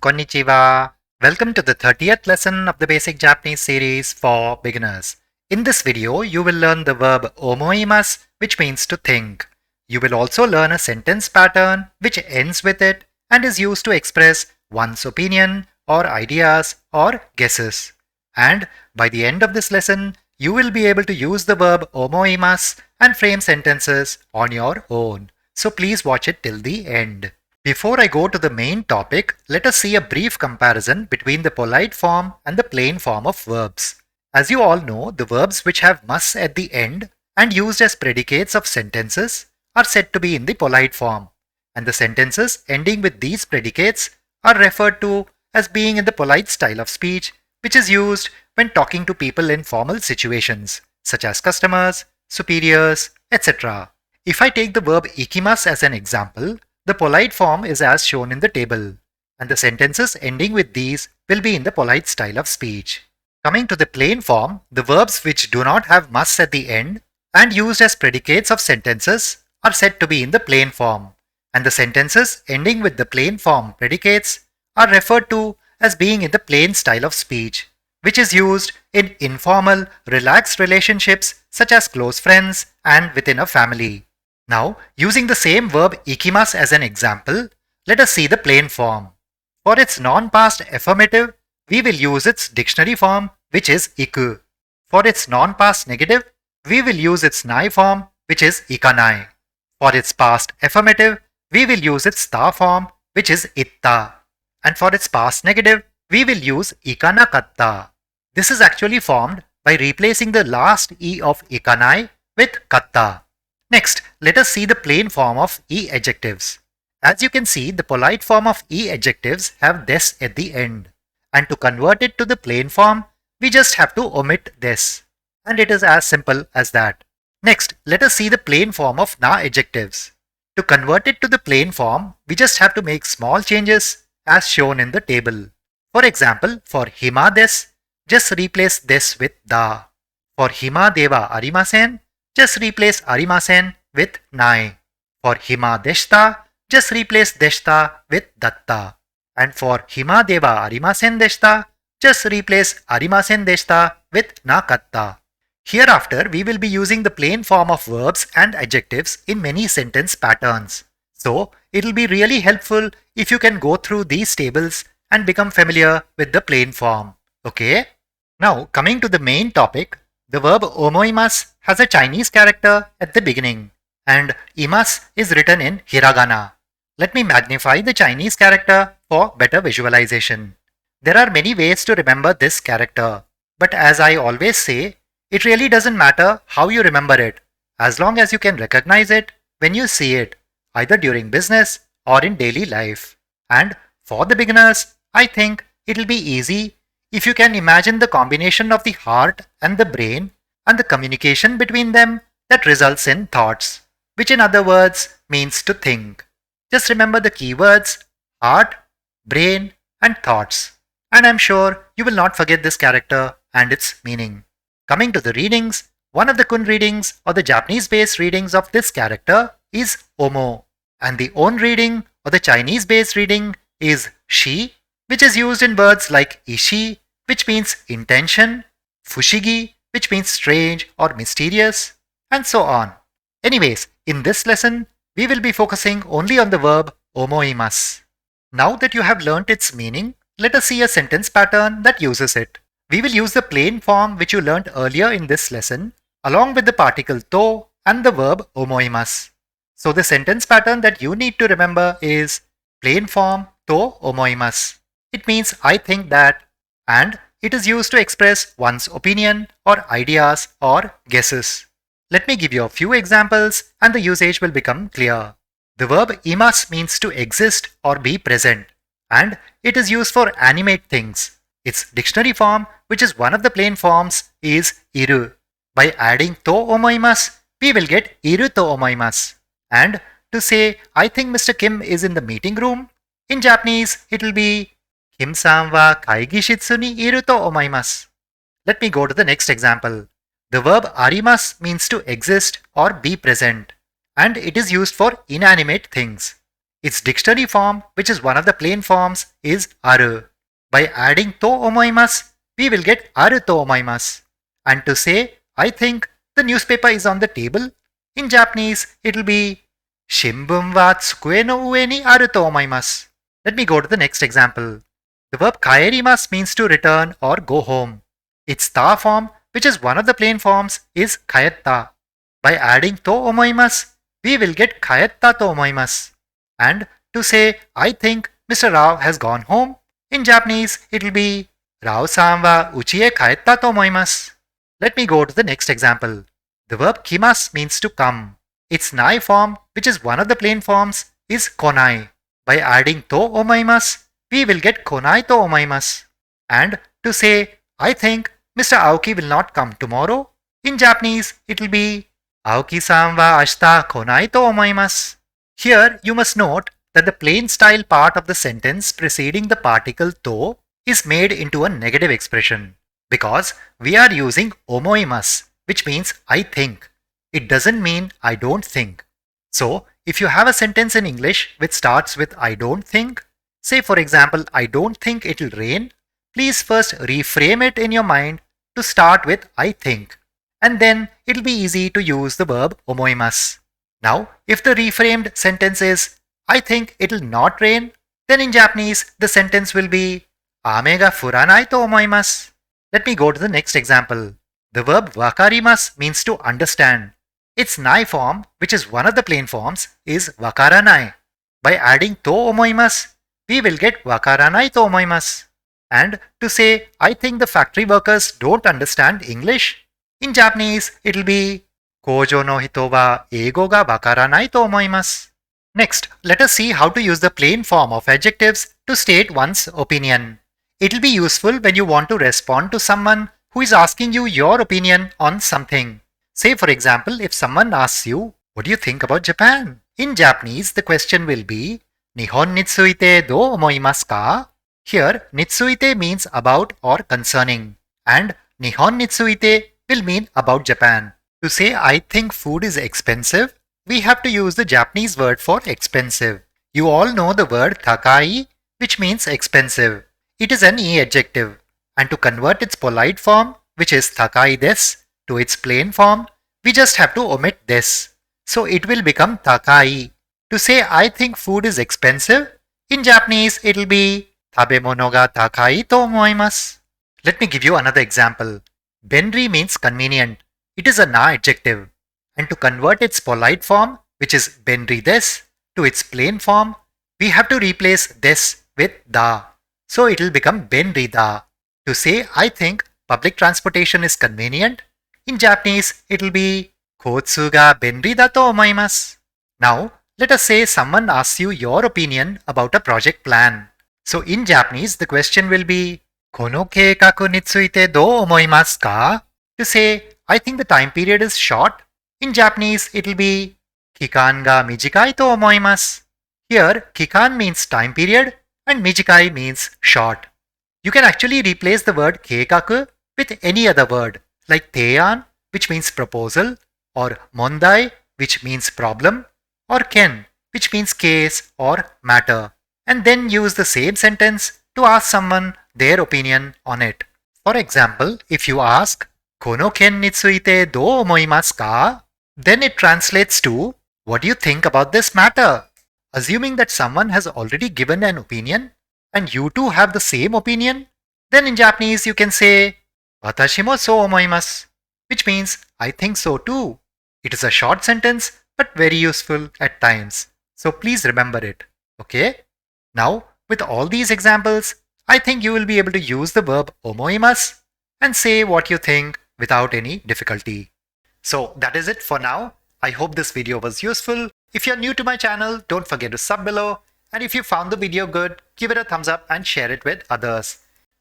Konnichiwa. Welcome to the 30th lesson of the Basic Japanese series for beginners. In this video, you will learn the verb omoimasu, which means to think. You will also learn a sentence pattern which ends with it and is used to express one's opinion or ideas or guesses. And by the end of this lesson, you will be able to use the verb omoimasu and frame sentences on your own. So please watch it till the end. Before I go to the main topic, let us see a brief comparison between the polite form and the plain form of verbs. As you all know, the verbs which have "mas" at the end and used as predicates of sentences are said to be in the polite form, and the sentences ending with these predicates are referred to as being in the polite style of speech, which is used when talking to people in formal situations, such as customers, superiors, etc. If I take the verb ikimasu as an example, the polite form is as shown in the table, and the sentences ending with these will be in the polite style of speech. Coming to the plain form, the verbs which do not have "mas" at the end and used as predicates of sentences are said to be in the plain form, and the sentences ending with the plain form predicates are referred to as being in the plain style of speech, which is used in informal, relaxed relationships such as close friends and within a family. Now, using the same verb ikimasu as an example, let us see the plain form. For its non-past affirmative, we will use its dictionary form, which is iku. For its non-past negative, we will use its nai form, which is ikanai. For its past affirmative, we will use its ta form, which is itta. And for its past negative, we will use ikanakatta. This is actually formed by replacing the last e of ikanai with katta. Next, let us see the plain form of e adjectives. As you can see, the polite form of e adjectives have des at the end. And to convert it to the plain form, we just have to omit des. And it is as simple as that. Next, let us see the plain form of na adjectives. To convert it to the plain form, we just have to make small changes as shown in the table. For example, for hima des, just replace des with da. For hima deva arimasen, just replace arimasen with nai. For hima deshta, just replace deshta with datta. And for hima deva arimasen deshta, just replace arimasen deshta with nakatta. Hereafter, we will be using the plain form of verbs and adjectives in many sentence patterns. So, it will be really helpful if you can go through these tables and become familiar with the plain form. Okay? Now, coming to the main topic, the verb omoimasu has a Chinese character at the beginning, and imasu is written in hiragana. Let me magnify the Chinese character for better visualization. There are many ways to remember this character, but as I always say, it really doesn't matter how you remember it, as long as you can recognize it when you see it, either during business or in daily life. And for the beginners, I think it'll be easy if you can imagine the combination of the heart and the brain and the communication between them that results in thoughts, which in other words means to think. Just remember the keywords heart, brain, and thoughts. And I'm sure you will not forget this character and its meaning. Coming to the readings, one of the kun readings or the Japanese-based readings of this character is omo, and the on reading or the Chinese-based reading is shi, which is used in words like ishi, which means intention, fushigi, which means strange or mysterious, and so on. Anyways, in this lesson, we will be focusing only on the verb omoimasu. Now that you have learnt its meaning, let us see a sentence pattern that uses it. We will use the plain form which you learnt earlier in this lesson, along with the particle to and the verb omoimasu. So the sentence pattern that you need to remember is plain form to omoimasu. It means I think that, and it is used to express one's opinion or ideas or guesses. Let me give you a few examples and the usage will become clear. The verb imasu means to exist or be present, and it is used for animate things. Its dictionary form, which is one of the plain forms, is iru. By adding to omoimasu, we will get iru to omoimasu. And to say I think Mr. Kim is in the meeting room, in Japanese it will be Kim-san wa kaigishitsu ni iru to omoimasu. Let me go to the next example. The verb arimasu means to exist or be present, and it is used for inanimate things. Its dictionary form, which is one of the plain forms, is aru. By adding to omoimasu, we will get aru to omoimasu. And to say, I think the newspaper is on the table, in Japanese, it will be Shimbun wa tsukue no ue ni aru to omoimasu. Let me go to the next example. The verb kaerimasu means to return or go home. Its ta form, which is one of the plain forms, is kaetta. By adding to omoimasu, we will get kaetta to omoimasu. And to say, I think Mr. Rao has gone home, in Japanese, it will be Rao-san wa uchi e kaetta to omoimasu. Let me go to the next example. The verb kimasu means to come. Its nai form, which is one of the plain forms, is konai. By adding to omoimasu, we will get konai to omoimasu. And to say, I think Mr. Aoki will not come tomorrow, in Japanese, it will be Aoki-san wa ashita konai to omoimasu. Here, you must note that the plain style part of the sentence preceding the particle to is made into a negative expression because we are using omoimasu, which means I think. It doesn't mean I don't think. So, if you have a sentence in English which starts with I don't think, say for example, I don't think it'll rain, please first reframe it in your mind to start with I think. And then it'll be easy to use the verb omoimasu. Now, if the reframed sentence is I think it'll not rain, then in Japanese the sentence will be Ame ga furanai to omoimasu. Let me go to the next example. The verb wakarimasu means to understand. Its nai form, which is one of the plain forms, is wakaranai. By adding to omoimasu, we will get wakaranai to omoimasu. And to say, I think the factory workers don't understand English, in Japanese it will be Kojo no hito wa eigo ga wakaranai to omoimasu. Next, let us see how to use the plain form of adjectives to state one's opinion. It will be useful when you want to respond to someone who is asking you your opinion on something. Say for example, if someone asks you, what do you think about Japan? In Japanese, the question will be, Nihon ni tsuite do omoimasu ka? Here, nitsuite means about or concerning, and Nihon ni tsuite will mean about Japan. To say I think food is expensive, we have to use the Japanese word for expensive. You all know the word takai, which means expensive. It is an e-adjective, and to convert its polite form, which is takai desu, to its plain form, we just have to omit desu. So it will become takai. To say I think food is expensive, in Japanese it will be tabemono ga takai to omoimasu. Let me give you another example. Benri means convenient. It is a na adjective. And to convert its polite form, which is benri desu, to its plain form, we have to replace desu with da. So it will become benri da. To say I think public transportation is convenient, in Japanese it will be kotsu ga benri da to omoimasu. Now, let us say someone asks you your opinion about a project plan. So in Japanese, the question will be, Kono keikaku ni tsuite do omoimasu ka? To say, I think the time period is short. In Japanese, it will be, Kikan ga mijikai to omoimasu. Here, kikan means time period and mijikai means short. You can actually replace the word keikaku with any other word like teian, which means proposal, or mondai, which means problem, or ken, which means case or matter, and then use the same sentence to ask someone their opinion on it. For example, if you ask, Kono ken ni tsuite do omoimasu ka? Then it translates to, what do you think about this matter? Assuming that someone has already given an opinion and you too have the same opinion, then in Japanese you can say, Watashi mo so omoimasu, which means I think so too. It is a short sentence but very useful at times. So please remember it. Okay? Now, with all these examples, I think you will be able to use the verb omoimasu and say what you think without any difficulty. So that is it for now. I hope this video was useful. If you're new to my channel, don't forget to sub below. And if you found the video good, give it a thumbs up and share it with others.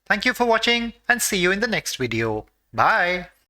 Thank you for watching and see you in the next video. Bye.